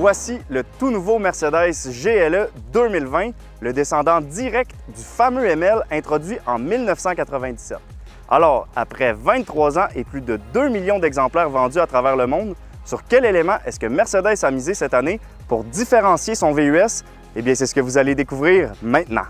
Voici le tout nouveau Mercedes GLE 2020, le descendant direct du fameux ML introduit en 1997. Alors, après 23 ans et plus de 2 millions d'exemplaires vendus à travers le monde, sur quel élément est-ce que Mercedes a misé cette année pour différencier son VUS? Eh bien, c'est ce que vous allez découvrir maintenant.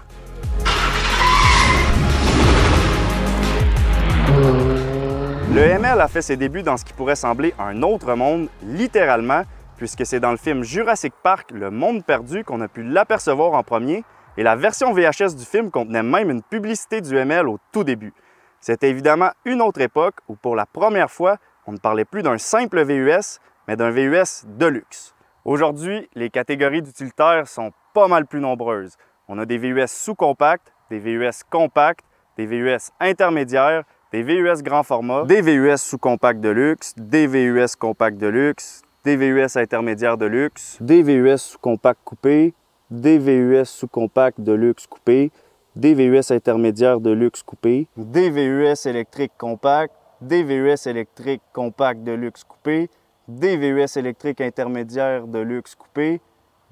Le ML a fait ses débuts dans ce qui pourrait sembler un autre monde, littéralement, puisque c'est dans le film Jurassic Park, Le Monde perdu, qu'on a pu l'apercevoir en premier, et la version VHS du film contenait même une publicité du ML au tout début. C'était évidemment une autre époque où, pour la première fois, on ne parlait plus d'un simple VUS, mais d'un VUS de luxe. Aujourd'hui, les catégories d'utilitaires sont pas mal plus nombreuses. On a des VUS sous-compacts, des VUS compacts, des VUS intermédiaires, des VUS grand format, des VUS sous-compacts de luxe, des VUS compacts de luxe, des VUS intermédiaires de luxe, des VUS sous-compacts coupés, des VUS sous-compacts de luxe coupés, des VUS intermédiaires de luxe coupés, des VUS électriques compacts, des VUS électriques compacts de luxe coupés, des VUS électriques intermédiaires de luxe coupés,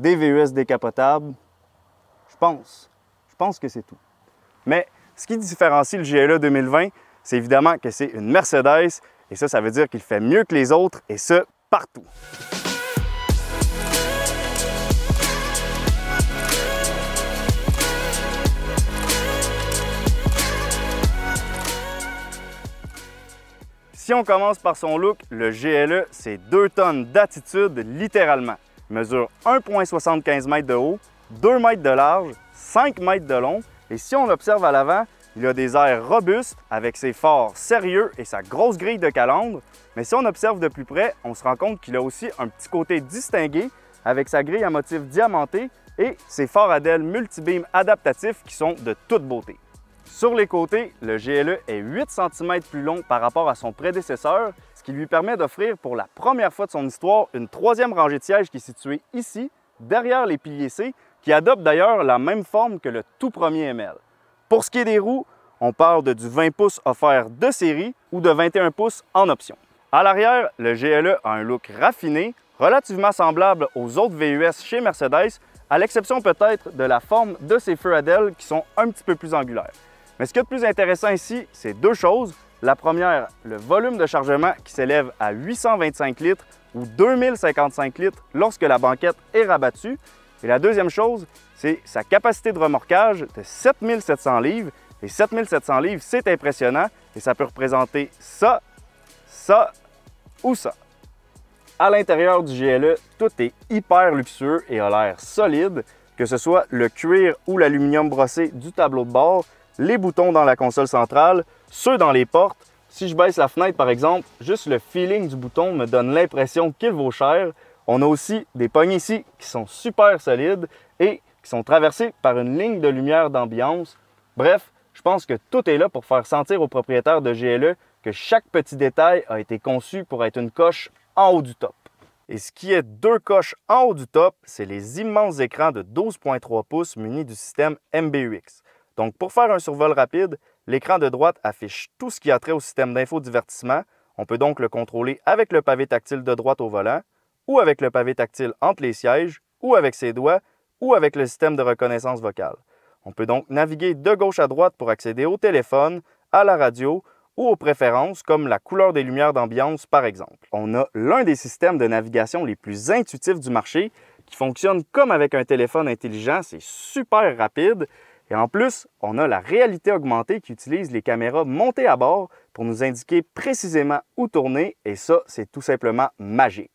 des VUS décapotables. Je pense que c'est tout. Mais ce qui différencie le GLE 2020, c'est évidemment que c'est une Mercedes, et ça veut dire qu'il fait mieux que les autres, et ce, partout. Si on commence par son look, le GLE, c'est 2 tonnes d'attitude, littéralement. Il mesure 1,75 m de haut, 2 mètres de large, 5 mètres de long, et si on l'observe à l'avant, il a des airs robustes avec ses phares sérieux et sa grosse grille de calandre. Mais si on observe de plus près, on se rend compte qu'il a aussi un petit côté distingué avec sa grille à motif diamanté et ses phares à DEL multibeam adaptatifs qui sont de toute beauté. Sur les côtés, le GLE est 8 cm plus long par rapport à son prédécesseur, ce qui lui permet d'offrir pour la première fois de son histoire une 3e rangée de sièges qui est située ici, derrière les piliers C, qui adopte d'ailleurs la même forme que le tout premier ML. Pour ce qui est des roues, on parle de du 20 pouces offert de série ou de 21 pouces en option. À l'arrière, le GLE a un look raffiné, relativement semblable aux autres VUS chez Mercedes, à l'exception peut-être de la forme de ses feux à DEL qui sont un petit peu plus angulaires. Mais ce qui est le plus intéressant ici, c'est 2 choses. La première, le volume de chargement qui s'élève à 825 litres ou 2055 litres lorsque la banquette est rabattue. Et la deuxième chose, c'est sa capacité de remorquage de 7700 livres. Et 7700 livres, c'est impressionnant et ça peut représenter ça, ça ou ça. À l'intérieur du GLE, tout est hyper luxueux et a l'air solide, que ce soit le cuir ou l'aluminium brossé du tableau de bord, les boutons dans la console centrale, ceux dans les portes. Si je baisse la fenêtre par exemple, juste le feeling du bouton me donne l'impression qu'il vaut cher. On a aussi des poignées ici qui sont super solides et qui sont traversées par une ligne de lumière d'ambiance. Bref, je pense que tout est là pour faire sentir aux propriétaires de GLE que chaque petit détail a été conçu pour être une coche en haut du top. Et ce qui est 2 coches en haut du top, c'est les immenses écrans de 12,3 pouces munis du système MBUX. Donc pour faire un survol rapide, l'écran de droite affiche tout ce qui a trait au système d'infodivertissement. On peut donc le contrôler avec le pavé tactile de droite au volant, ou avec le pavé tactile entre les sièges, ou avec ses doigts, ou avec le système de reconnaissance vocale. On peut donc naviguer de gauche à droite pour accéder au téléphone, à la radio ou aux préférences comme la couleur des lumières d'ambiance par exemple. On a l'un des systèmes de navigation les plus intuitifs du marché qui fonctionne comme avec un téléphone intelligent, c'est super rapide. Et en plus, on a la réalité augmentée qui utilise les caméras montées à bord pour nous indiquer précisément où tourner et ça, c'est tout simplement magique.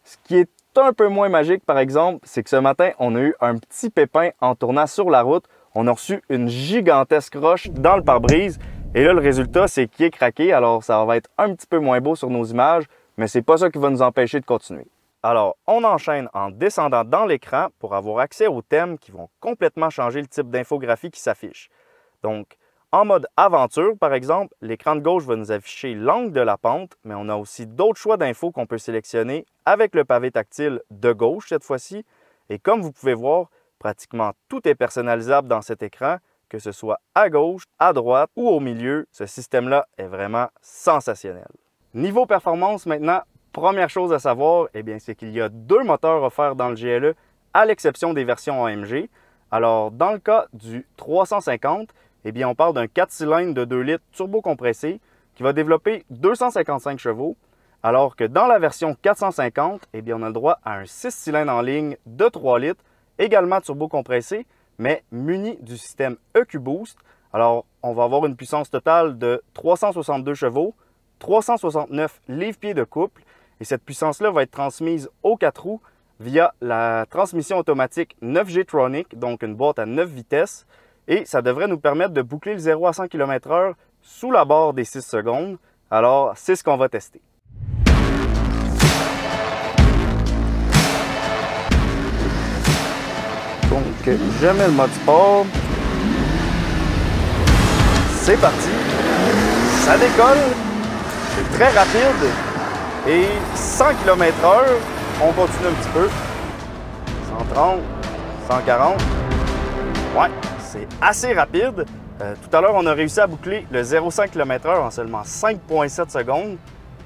Ce qui est un peu moins magique par exemple, c'est que ce matin, on a eu un petit pépin en tournant sur la route. On a reçu une gigantesque roche dans le pare-brise et là, le résultat, c'est qu'il est craqué. Alors, ça va être un petit peu moins beau sur nos images, mais c'est pas ça qui va nous empêcher de continuer. Alors, on enchaîne en descendant dans l'écran pour avoir accès aux thèmes qui vont complètement changer le type d'infographie qui s'affiche. Donc, en mode aventure, par exemple, l'écran de gauche va nous afficher l'angle de la pente, mais on a aussi d'autres choix d'infos qu'on peut sélectionner avec le pavé tactile de gauche cette fois-ci. Et comme vous pouvez voir, pratiquement tout est personnalisable dans cet écran, que ce soit à gauche, à droite ou au milieu. Ce système-là est vraiment sensationnel. Niveau performance maintenant, première chose à savoir, eh bien, c'est qu'il y a 2 moteurs offerts dans le GLE, à l'exception des versions AMG. Alors, dans le cas du 350, eh bien, on parle d'un 4 cylindres de 2 litres turbo-compressé qui va développer 255 chevaux, alors que dans la version 450, eh bien, on a le droit à un 6 cylindres en ligne de 3 litres, également turbo-compressé, mais muni du système EQ-Boost. Alors, on va avoir une puissance totale de 362 chevaux, 369 livres-pieds de couple, et cette puissance-là va être transmise aux 4 roues via la transmission automatique 9G Tronic, donc une boîte à 9 vitesses, et ça devrait nous permettre de boucler le 0 à 100 km/h sous la barre des 6 secondes. Alors, c'est ce qu'on va tester. Donc, je mets le mode sport. C'est parti. Ça décolle. C'est très rapide. Et 100 km/h, on continue un petit peu. 130, 140. Ouais, c'est assez rapide. Tout à l'heure, on a réussi à boucler le 0,5 km/h en seulement 5,7 secondes.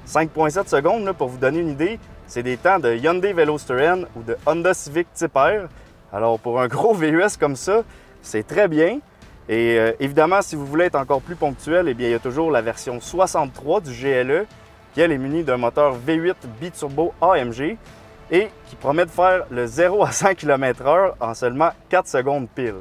5,7 secondes, là, pour vous donner une idée, c'est des temps de Hyundai Veloster ou de Honda Civic Type R. Alors, pour un gros VUS comme ça, c'est très bien. Et évidemment, si vous voulez être encore plus ponctuel, eh bien, il y a toujours la version 63 du GLE qui, elle, est munie d'un moteur V8 biturbo AMG et qui promet de faire le 0 à 100 km/h en seulement 4 secondes pile.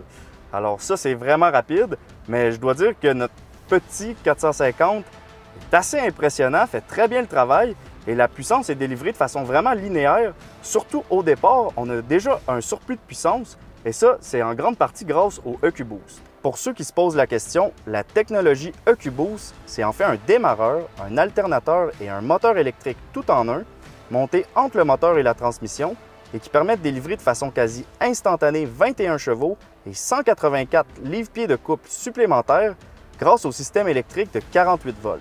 Alors ça, c'est vraiment rapide, mais je dois dire que notre petit 450 est assez impressionnant, fait très bien le travail et la puissance est délivrée de façon vraiment linéaire. Surtout au départ, on a déjà un surplus de puissance et ça, c'est en grande partie grâce au EQ-Boost. Pour ceux qui se posent la question, la technologie EQ-Boost, c'est en fait un démarreur, un alternateur et un moteur électrique tout en un, monté entre le moteur et la transmission et qui permet de délivrer de façon quasi instantanée 21 chevaux et 184 livres-pieds de couple supplémentaires grâce au système électrique de 48 volts.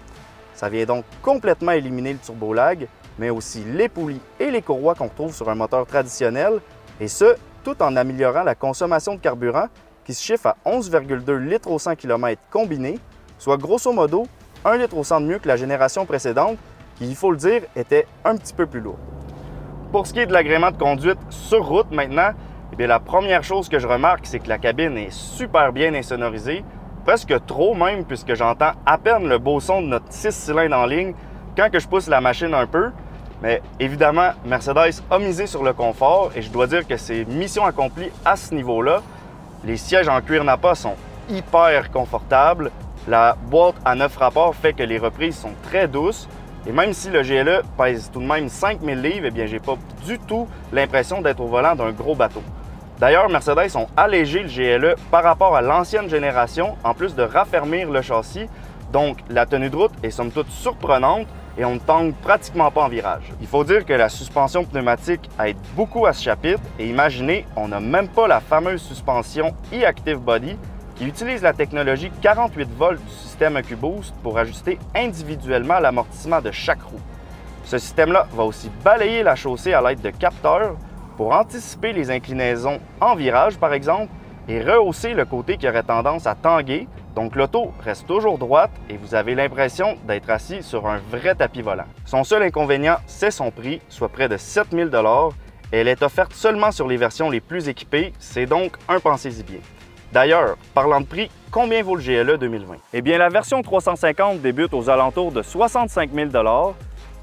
Ça vient donc complètement éliminer le turbo-lag, mais aussi les poulies et les courroies qu'on retrouve sur un moteur traditionnel, et ce, tout en améliorant la consommation de carburant qui se chiffre à 11,2 litres au 100 km combiné, soit grosso modo 1 litre au 100 de mieux que la génération précédente, qui, il faut le dire, était un petit peu plus lourde. Pour ce qui est de l'agrément de conduite sur route maintenant, eh bien, la première chose que je remarque, c'est que la cabine est super bien insonorisée, presque trop même, puisque j'entends à peine le beau son de notre 6 cylindres en ligne quand que je pousse la machine un peu. Mais évidemment, Mercedes a misé sur le confort et je dois dire que c'est mission accomplie à ce niveau-là. Les sièges en cuir nappa sont hyper confortables. La boîte à 9 rapports fait que les reprises sont très douces. Et même si le GLE pèse tout de même 5000 livres, eh bien, j'ai pas du tout l'impression d'être au volant d'un gros bateau. D'ailleurs, Mercedes ont allégé le GLE par rapport à l'ancienne génération, en plus de raffermir le châssis. Donc, la tenue de route est somme toute surprenante et on ne tangue pratiquement pas en virage. Il faut dire que la suspension pneumatique aide beaucoup à ce chapitre et imaginez, on n'a même pas la fameuse suspension e-Active Body qui utilise la technologie 48 volts du système EQ-Boost pour ajuster individuellement l'amortissement de chaque roue. Ce système-là va aussi balayer la chaussée à l'aide de capteurs pour anticiper les inclinaisons en virage, par exemple, et rehausser le côté qui aurait tendance à tanguer. Donc l'auto reste toujours droite et vous avez l'impression d'être assis sur un vrai tapis volant. Son seul inconvénient, c'est son prix, soit près de 7 000 $. Elle est offerte seulement sur les versions les plus équipées, c'est donc un pensez-y bien. D'ailleurs, parlant de prix, combien vaut le GLE 2020? Eh bien, la version 350 débute aux alentours de 65 000 $.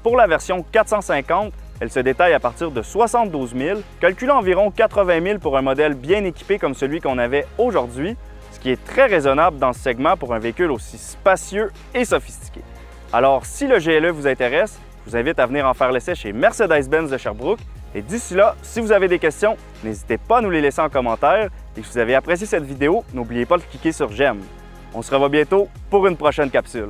Pour la version 450, elle se détaille à partir de 72 000 $, calculant environ 80 000 $ pour un modèle bien équipé comme celui qu'on avait aujourd'hui, ce qui est très raisonnable dans ce segment pour un véhicule aussi spacieux et sophistiqué. Alors, si le GLE vous intéresse, je vous invite à venir en faire l'essai chez Mercedes-Benz de Sherbrooke. Et d'ici là, si vous avez des questions, n'hésitez pas à nous les laisser en commentaire. Et si vous avez apprécié cette vidéo, n'oubliez pas de cliquer sur j'aime. On se revoit bientôt pour une prochaine capsule.